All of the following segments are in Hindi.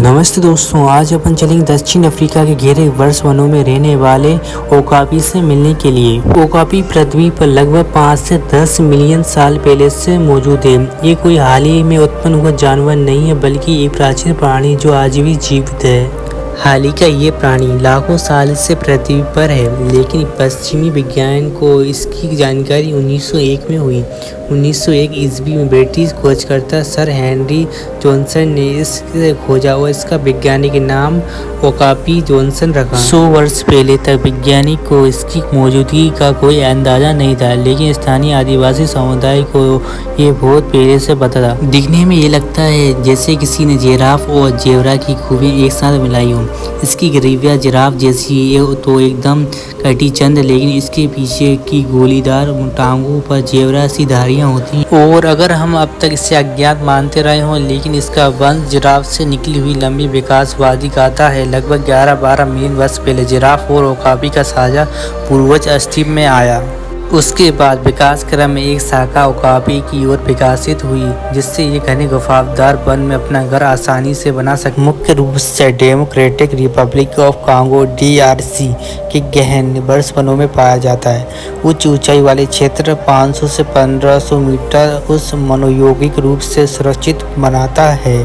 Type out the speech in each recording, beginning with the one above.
नमस्ते दोस्तों, आज अपन चलेंगे दक्षिण अफ्रीका के घिरे वर्ष वनों में रहने वाले ओकापी से मिलने के लिए। ओकापी पृथ्वी पर लगभग 5 से 10 मिलियन साल पहले से मौजूद है। ये कोई हाल ही में उत्पन्न हुआ जानवर नहीं है, बल्कि एक प्राचीन प्राणी जो आज भी जीवित है। हाल ही का ये प्राणी लाखों साल से पृथ्वी पर है, लेकिन पश्चिमी विज्ञान को इसकी जानकारी 1901 में हुई। 1901 ईस्वी में ब्रिटिश खोजकर्ता सर हेनरी जॉनसन ने इसे खोजा और इसका वैज्ञानिक नाम ओकापी जॉनसन रखा। 100 वर्ष पहले तक वैज्ञानिक को इसकी मौजूदगी का कोई अंदाजा नहीं था, लेकिन स्थानीय आदिवासी समुदाय को ये बहुत पहले से पता था। दिखने में ये लगता है जैसे किसी ने जिराफ और जेब्रा की खूबियाँ एक साथ मिलाई हो। इसकी ग्रीविया जिराफ जैसी है तो एकदम कटी चंद, लेकिन इसके पीछे की गोलीदार टांगों पर जेब्रा सी धारियां होती हैं। और अगर हम अब तक इसे अज्ञात मानते रहे हों, लेकिन इसका वंश जिराफ से निकली हुई लंबी विकासवादी गाथा है। लगभग 11-12 मिलियन वर्ष पहले जिराफ और ओकापी का साझा पूर्वज अस्तित्व में आया। उसके बाद विकास क्रम में एक शाखा ओकापी की ओर विकसित हुई, जिससे ये घने गुफादार वन में अपना घर आसानी से बना सके। मुख्य रूप से democratic Republic of Congo DRC के गहन वर्ष वनों में पाया जाता है। उच्च ऊंचाई वाले क्षेत्र 500 से 1500 मीटर उस मनोयोगिक रूप से सुरक्षित बनाता है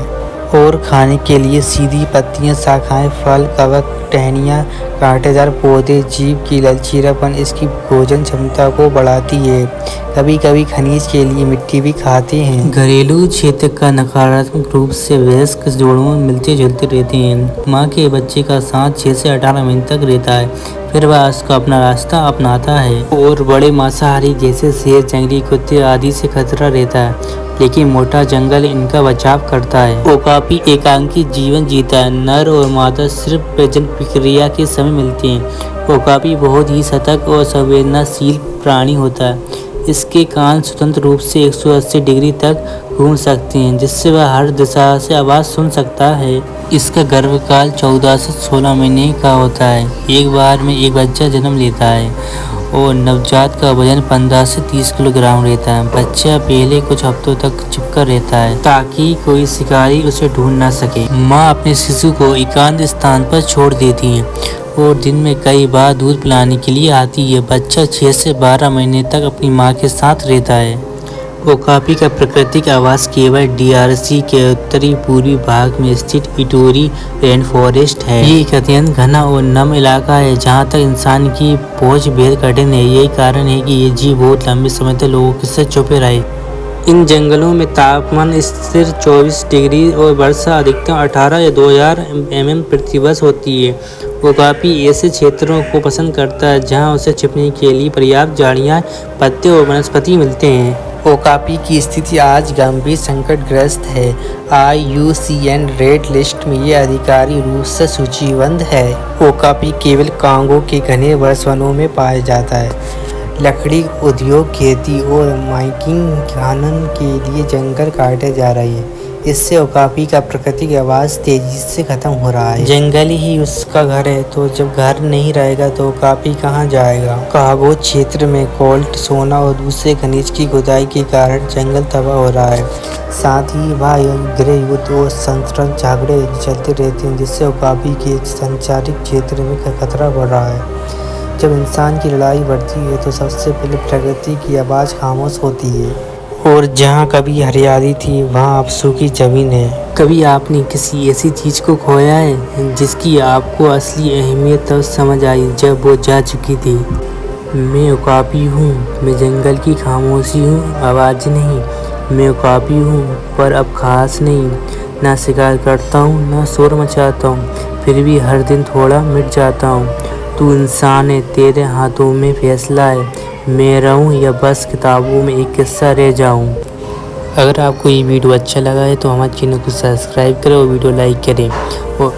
और खाने के लिए सीधी पत्तियां, शाखाएं, फल, कवक, टहनियाँ, कांटेदार पौधे, जीव की लचीलापन इसकी भोजन क्षमता को बढ़ाती है। कभी कभी खनिज के लिए मिट्टी भी खाते हैं। घरेलू क्षेत्र का नकारात्मक रूप से वयस्क जोड़ों में मिलते जुलते रहते हैं। माँ के बच्चे का सांस 6 से 18 महीने तक रहता है, फिर वह उसका अपना रास्ता अपनाता है। और बड़े मांसाहारी जैसे शेर, जंगली कुत्ते आदि से खतरा रहता है, लेकिन मोटा जंगल इनका बचाव करता है। ओकापी एकांकी जीवन जीता है। नर और मादा सिर्फ प्रजनन प्रक्रिया के समय मिलते हैं। ओकापी बहुत ही सतर्क और संवेदनशील प्राणी होता है। इसके कान स्वतंत्र रूप से 180 डिग्री तक घूम सकते हैं, जिससे वह हर दिशा से आवाज़ सुन सकता है। इसका गर्भकाल 14 से 16 महीने का होता है। एक बार में एक बच्चा जन्म लेता है और नवजात का वजन 15 से 30 किलोग्राम रहता है। बच्चा पहले कुछ हफ्तों तक छिपकर रहता है ताकि कोई शिकारी उसे ढूंढ न सके। माँ अपने शिशु को एकांत स्थान पर छोड़ देती है और दिन में कई बार दूध पिलाने के लिए आती है। बच्चा 6 से 12 महीने तक अपनी माँ के साथ रहता है। ओकापी का प्राकृतिक आवास केवल DRC के उत्तरी पूर्वी भाग में स्थित इटोरी रेन फॉरेस्ट है। ये एक अत्यंत घना और नम इलाका है, जहाँ तक इंसान की पहुँच बेहद कठिन है। यही कारण है कि ये जीव बहुत लंबे समय तक लोगों से छुपे रहे। इन जंगलों में तापमान स्थिर 24 डिग्री और वर्षा अधिकतम 18 या 2000 mm प्रतिवर्ष होती है। ओकापी ऐसे क्षेत्रों को पसंद करता है जहां उसे छिपने के लिए पर्याप्त झाड़ियां, पत्ते और वनस्पति मिलते हैं। ओकापी की स्थिति आज गंभीर संकटग्रस्त है। IUCN रेड लिस्ट में ये आधिकारिक रूप से सूचीबद्ध है। ओकापी केवल कांगो के घने वर्ष वनों में पाया जाता है। लकड़ी उद्योग, खेती और माइनिंग खनन के लिए जंगल काटे जा रहे हैं। इससे ओकापी का प्राकृतिक आवास तेजी से खत्म हो रहा है। जंगल ही उसका घर है, तो जब घर नहीं रहेगा तो ओकापी कहाँ जाएगा। कांगो क्षेत्र में कोल्ट, सोना और दूसरे खनिज की खुदाई के कारण जंगल तबाह हो रहा है। साथ ही वहाँ गृह युद्ध और संरक्षण झगड़े चलते रहते हैं, जिससे ओकापी के संचारिक क्षेत्र में खतरा बढ़ रहा है। जब इंसान की लड़ाई बढ़ती है तो सबसे पहले प्रकृति की आवाज़ खामोश होती है। और जहाँ कभी हरियाली थी वहाँ अब सूखी जमीन है। कभी आपने किसी ऐसी चीज़ को खोया है जिसकी आपको असली अहमियत तब समझ आई जब वो जा चुकी थी। मैं ओकापी हूँ, मैं जंगल की खामोशी हूँ, आवाज़ नहीं। मैं ओकापी हूँ, पर अब खास नहीं। ना शिकार करता हूँ, ना शोर मचाता हूँ, फिर भी हर दिन थोड़ा मिट जाता हूँ। तू इंसान है, तेरे हाथों में फैसला है। मैं रहूं या बस किताबों में एक किस्सा रह जाऊं। अगर आपको ये वीडियो अच्छा लगा है तो हमारे चैनल को सब्सक्राइब करें और वीडियो लाइक करें। और